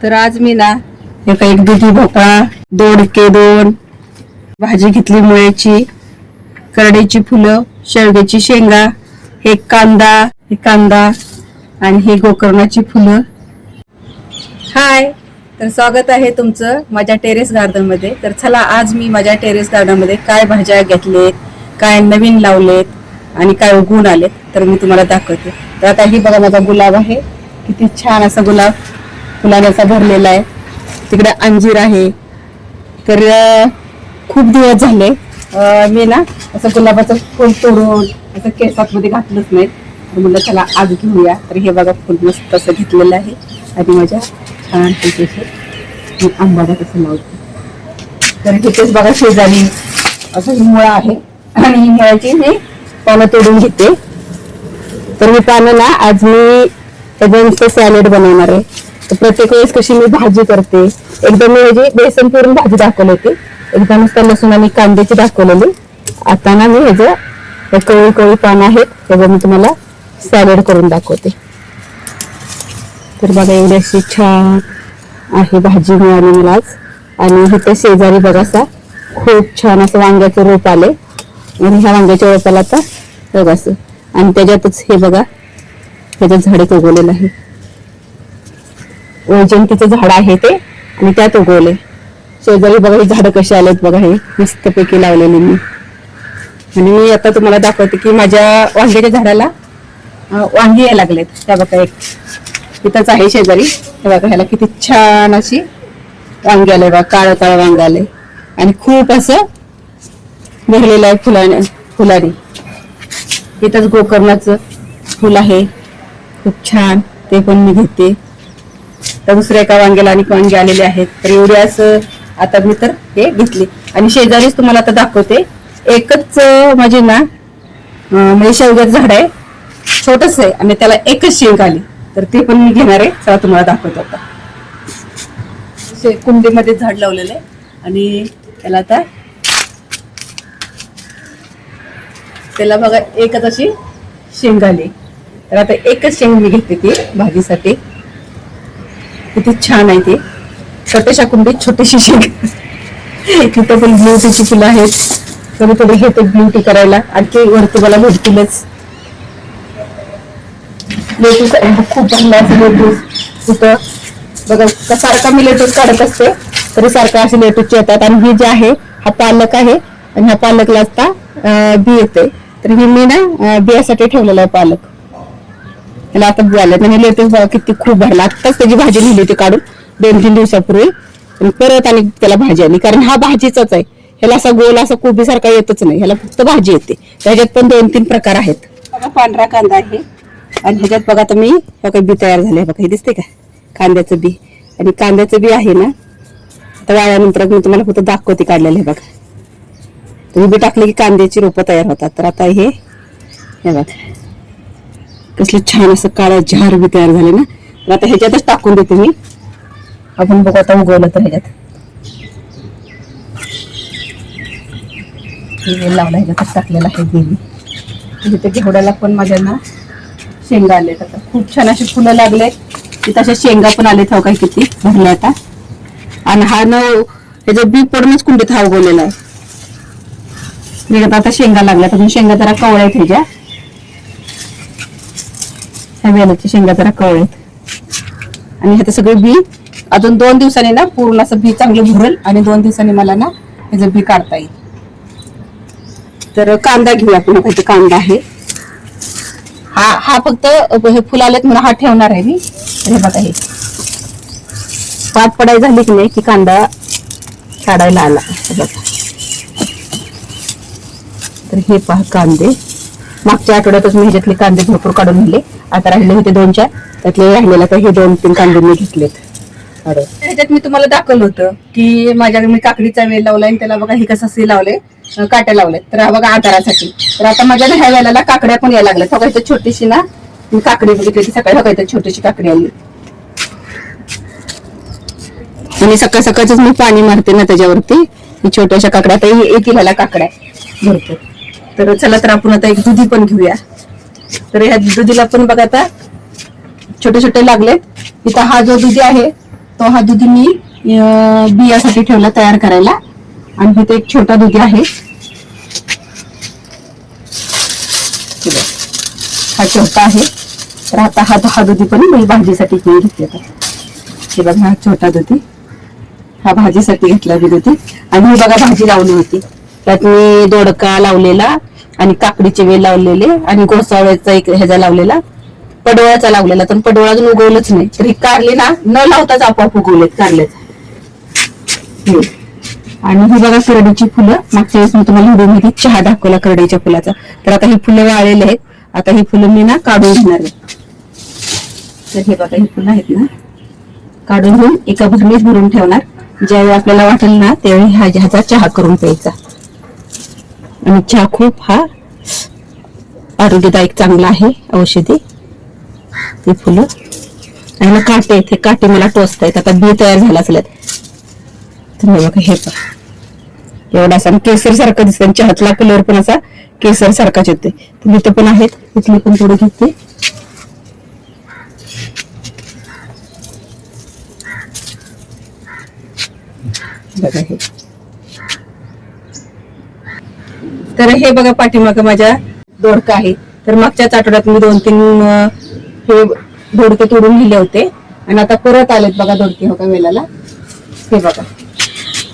तर आज मी ना एक दुधी भोपळा, दोडके दोन, भाजी घेतली मुळ्याची, करडईची फुलं, शेवग्याची शेंगा, हे कांदा आणि हे गोकर्णाची फुलं. हाय, तर स्वागत आहे तुमचं माझ्या टेरेस गार्डन मध्ये. तर चला आज मी माझ्या टेरेस गार्डन मध्ये काय भाज्या घेतलेत, काय नवीन लावलेत आणि काय उगवून आलेत तर मी तुम्हाला दाखवते. तर आता ही बघा माझा गुलाब आहे, किती छान असा गुलाब फुलाने असा भरलेला आहे. तिकडे अंजीर आहे. तर खूप दिवस झाले मी ना असं गुलाबाचं फुल तोडून असं केसात मध्ये घातलंच नाही. तर म्हणलं चला आज घेऊया. तर हे बघा फुल मस्त असं घेतलेलं आहे आणि माझ्या छान पैकी आंबाला कसं लावते. तर इथेच बघा शेजारी असं ही मुळा आहे आणि ही मुळाची मी पानं तोडून घेते. तर ही पानं ना आज मी त्याचं सॅलेड बनवणार आहे. तर प्रत्येक वेळेस कशी मी भाजी करते, एकदम मी म्हणजे बेसन पुरून भाजी दाखवली होती, एकदा नुसतं लसूण आणि कांद्याची दाखवलेली. आता ना मी ह्याचं कवळी कवळी पानं आहेत त्याचं मी तुम्हाला सॅलेड करून दाखवते. तर बघा एवढी अशी छान आहे भाजी मिळाली मला आज. आणि इथे शेजारी बघा असा खूप छान असं वांग्याचे रोप आले आणि ह्या वांग्याच्या रोपाला आता बघा असं आणि त्याच्यातच हे बघा त्याच्यात झाडे उगवलेलं आहे. वैजंतीचं झाड आहे ते आणि त्यात उगवले. शेजारी बघा ही झाडं कशी आलेत बघा, हे मस्तपैकी लावलेली मी. आणि मी आता तुम्हाला दाखवते की माझ्या वांग्याच्या झाडाला वांगी यायला लागलेत. त्या बघा एक इथंच आहे शेजारी, हे बघा ह्याला किती छान अशी वांगी आले बघा, काळं काळं वांग आले आणि खूप असं भरलेलं आहे फुलाने. इथंच गोकर्णाचं फुल आहे खूप छान, ते पण मी घेते. तर दुसऱ्या एका वांग्याला आणि वांगे आलेले आहेत. तर एवढे असं आता मी तर हे घेतले. आणि शेजारीच तुम्हाला आता दाखवते एकच माझे ना म्हणजे शेवग्याचं झाड आहे, छोटस आहे आणि त्याला एकच शेंग आली. तर ते पण मी घेणार आहे, चला तुम्हाला दाखवतो. आता कुंडीमध्ये झाड लावलेलं आहे आणि त्याला आता त्याला बघा एकच अशी शेंग आली. तर आता एकच शेंग मी घेते ती भाजीसाठी. किती छान आहे ते, छोट्याशा कुंडीत छोटीशी शेंग. तिथं पण ब्ल्यूटीची फुलं आहेत, थोडी थोडी घेते ब्ल्यूटी करायला. आणखी वरती मला भेटतीलच लेटूस खूप चांगला असं लेटूस. तिथं बघा सारखा मी लेटूस काढत असते तरी सारखा असे लेटूसचे येतात. आणि ही जे आहे हा पालक आहे आणि ह्या पालकला आता बी येते. तर ही मी ना बियासाठी ठेवलेला आहे पालक. त्याला आता झालं आणि लेटेस्ट बघा किती खूप भरला. आत्ताच त्याची भाजी लिहिली होती काढून 2-3 दिवसापूर्वी. परत आणि त्याला भाजी आली, कारण हा भाजीचाच आहे. ह्याला असा गोल असा कोबी सारखा येतच नाही, ह्याला फक्त भाजी येते. त्याच्यात पण 2-3 प्रकार आहेत. बघा पांढरा कांदा आहे आणि ह्याच्यात बघा आता मी काही बी तयार झाले बघा, हे दिसते का कांद्याचं बी. आणि कांद्याचं बी आहे ना आता वाळल्यानंतर मी तुम्हाला फक्त दाखवते काढलेलं आहे बघा. तुम्ही बी टाकले की कांद्याची रोपं तयार होतात. तर आता हे बघा कसलं छान असं काळं झार बी तयार झाले ना. तर आता ह्याच्यातच टाकून देते मी, आपण बघू आता उगवलं तर. ह्याच्यात लावला ह्याच्यातच टाकलेला आहे देवी. तिथे घेवड्याला पण माझ्या ना शेंगा आलेत. आता खूप छान अशी फुलं लागले, तिथे अशा शेंगा पण आले ठाव काही किती भरल्या आता. आणि हा न ह्याचं बी पडूनच कुंडीत हा उगवलेला आहे. आता शेंगा लागल्या तर शेंगा जरा कवळ्या आहेत ह्याच्या, वेलाची शेंगा जरा कवळेत. आणि ह्याचं सगळे बी अजून 2 दिवसांनी ना पूर्ण असं बी चांगलं भरेल आणि 2 दिवसांनी मला ना ह्याचं बी काढता येईल. तर कांदा घेऊया आपण. इथे कांदा आहे, हा फक्त हे फुल आलेत म्हणून हा ठेवणार आहे मी. हे बघा हे पात पडाई झाली की नाही की कांदा काढायला आला बघा. तर हे पहा कांदे, मागच्या आठवड्यातच मी ह्याच्यातले कांदे भरपूर काढून नेले. आता राहिले होते 2-4, त्यातले राहिलेला तर हे 2-3 कांदे मी घेतलेत. ह्याच्यात मी तुम्हाला दाखवलं होतं की माझ्याकडे मी काकडीचा वेल लावलाय आणि त्याला बघा हे कसं असे लावले काट्या लावले. तर हा बघा आधारासाठी. तर आता माझ्या ह्या वेळेला काकड्या पण यायला लागल्या. सगळं इथं छोटीशी ना मी काकडी बघितली की सकाळी बघा इथं छोटीशी काकडी आली. आणि सकाळ सकाळच मी पाणी मारते ना त्याच्यावरती. छोट्याशा काकड्या आता येतील ह्याला काकड्या भरपूर. तर चला तर आपण आता एक दुधी पण घेऊया. तर ह्या दुधीला पण बघा आता छोटे छोटे लागलेत. इथं हा जो दुधी आहे तो हा दुधी मी बियासाठी ठेवला तयार करायला. आणि इथे एक छोटा दुधी आहे, हा छोटा आहे. तर आता हा दुधी पण मी भाजीसाठी घेऊन घेतले. हे बघा हा छोटा दुधी, हा भाजीसाठी घेतला दुधी. आणि ही बघा भाजी लावली होती, त्यात मी दोडका लावलेला आणि काकडीचे वेल लावलेले आणि घोसावळ्याचा एक ह्याचा लावलेला, पडवळाचा लावलेला. तर पडवळ अजून उगवलंच नाही. तर ही कारली ना न लावताच आपोआप उगवलेत कारल्याच. आणि ही बघा करडीची फुलं. मागच्या वेळेस मी तुम्हाला व्हिडिओमध्ये चहा दाखवला करडीच्या फुलाचा. तर आता ही फुलं वाळलेली आहेत. आता ही फुलं मी ना काढून घेणार आहे. तर हे बघा ही फुलं आहेत ना, काढून घेऊन एका भरणीत भरून ठेवणार. ज्यावेळी आपल्याला वाटेल ना त्यावेळी ह्याचा चहा करून प्यायचा. आणि चहा खूप हा आरोग्यदायक चांगला आहे, औषधी. हे फुलं आणि काटे आहेत, हे काटे मला टोचत आहेत. आता बी तयार झाला असल्यात. तुम्ही बघा हे पण एवढा असा केसर सारखं दिसतं. चहातला कलर पण असा केसर सारखाच येते. तर इथं पण आहेत, इथली पण थोडी घेते. बघा हे. तर हे बघा पाठीमागं माझ्या दोडका आहे. तर मागच्याच आठवड्यात मी 2-3 हे दोडके तोडून नेले होते आणि आता परत आलेत बघा दोडके हो का वेलाला. हे बघा.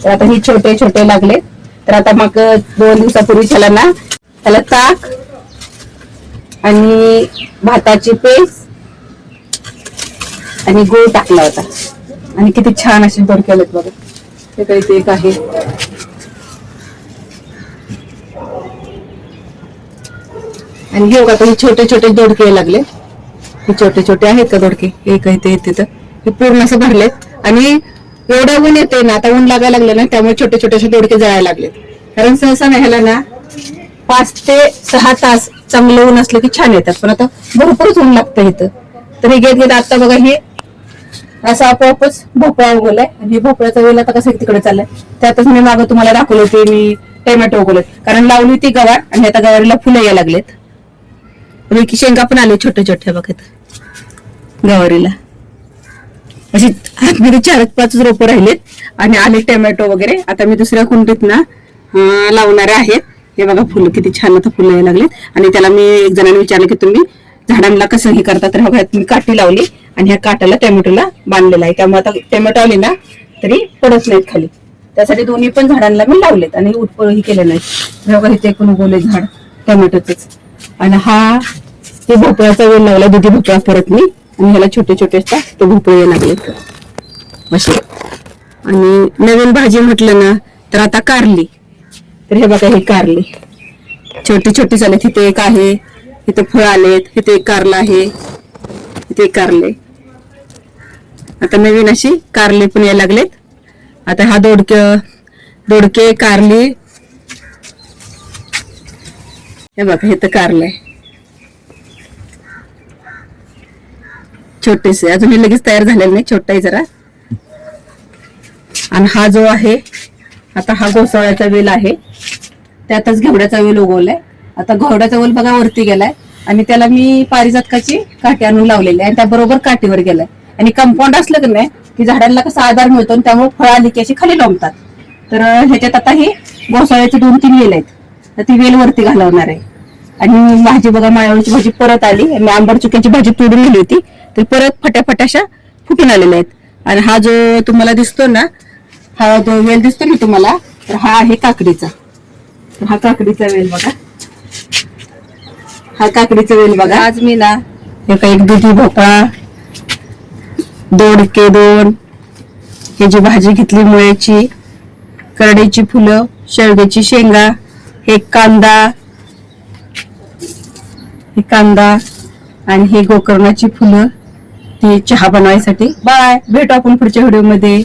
तर आता ही छोटे छोटे लागले. तर आता मग 2 दिवसापूर्वी त्याला ताक आणि भाताची पेस्ट आणि गूळ टाकला होता आणि किती छान असे दोडके आलेत बघा. हे काही ते एक आहे. आणि हे बघा हे छोटे छोटे दोडके लागले. हे छोटे छोटे आहेत का दोडके, हे काही ते येते. तर हे पूर्ण असं भरलेत. आणि एवढं ऊन येते ना, आता ऊन लागायला लागले ना, त्यामुळे छोटे छोटे असे दोडके जळायला लागले. कारण सहसा ह्याला ना 5 ते 6 तास चांगलं ऊन असलं की छान येतात. पण आता भरपूरच ऊन लागतं इथं. तर हे घेत आता बघा हे असं आपोआपच भोपळा उगवलाय. आणि हे भोपळ्याचा वेल आता कसं तिकडे चाललाय. त्यातच मी मागं तुम्हाला दाखवले होते मी टोमॅटो उगवलेत. कारण लावली होती गवार आणि आता गवारीला फुलं यायला लागलेत. की शेंगा पण आले छोटे छोटे बघत गवारीला. अशी आतमध्ये 4-5 रोपं राहिलेत आणि आले टोमॅटो वगैरे. आता मी दुसऱ्या कुंडीत ना लावणारे आहेत. हे बघा फुलं किती छान आता फुलं यायला लागलेत. आणि त्याला मी एक जणांनी विचारलं की तुम्ही झाडांना कसं हे करता. तर बघा मी काठी लावली आणि ह्या काट्याला टोमॅटोला बांधलेला आहे. त्यामुळे आता टोमॅटो आले ना तरी पडत नाहीत खाली. त्यासाठी दोन्ही पण झाडांना मी लावलेत आणि उठपळही केले नाहीत. बघा इथे पण उगवले झाड टोमॅटोच. आणि हा ते भोपळ्याचा वेल लावला, दुधी भोपळा परत मी. आणि ह्याला छोटे छोटे असतात ते भोपळे लागलेत असे. आणि नवीन भाजी म्हटलं ना तर आता कारली. तर हे बघा हे कारली छोटी छोटी झाले. तिथे एक आहे, इथे फळ आलेत, इथे एक कारला आहे, इथे एक कारले. आता नवीन अशी कारले पण यायला लागलेत. आता हा दोडके कारली. हे बघा हे तर कारले छोटेसे, अजून हे लगेच तयार झालेले नाही, छोटा आहे जरा. आणि हा जो आहे आता हा घोसावळ्याचा वेल आहे. त्यातच घेवड्याचा वेल उगवलाय. आता घेवड्याचा वेल बघा वरती गेलाय आणि त्याला मी पारिजातकाची काठी आणून लावलेली आहे. आणि त्याबरोबर काठीवर गेलाय. आणि कंपाऊंड असलं की नाही की झाडांना कसा आधार मिळतो, त्यामुळे फळ आली की अशी खाली लोंबतात. तर ह्याच्यात आता हे घोसावळ्याचे 2-3 वेल आहेत. तर ती वेल वरती घालवणार आहे. आणि भाजी बघा माळवणीची भाजी परत आली. आणि आंबट चुक्याची भाजी तोडून नेली होती, तर परत फटाफटाशा फुटून आलेल्या आहेत. आणि हा जो तुम्हाला दिसतो ना, हा जो वेल दिसतो ना तुम्हाला, तर हा आहे काकडीचा. तर हा काकडीचा वेल बघा, हा काकडीचा वेल बघा. आज मी ना एक दुधी भोपळा, दोडके 2, ही जी भाजी घेतली मुळ्याची, करडईची फुलं, शेवग्याची शेंगा, हे कांदा आणि हे गोकर्णाची फुलं, ती चहा बनवायसाठी. बाय, भेटू आपण पुढच्या व्हिडिओ मध्ये.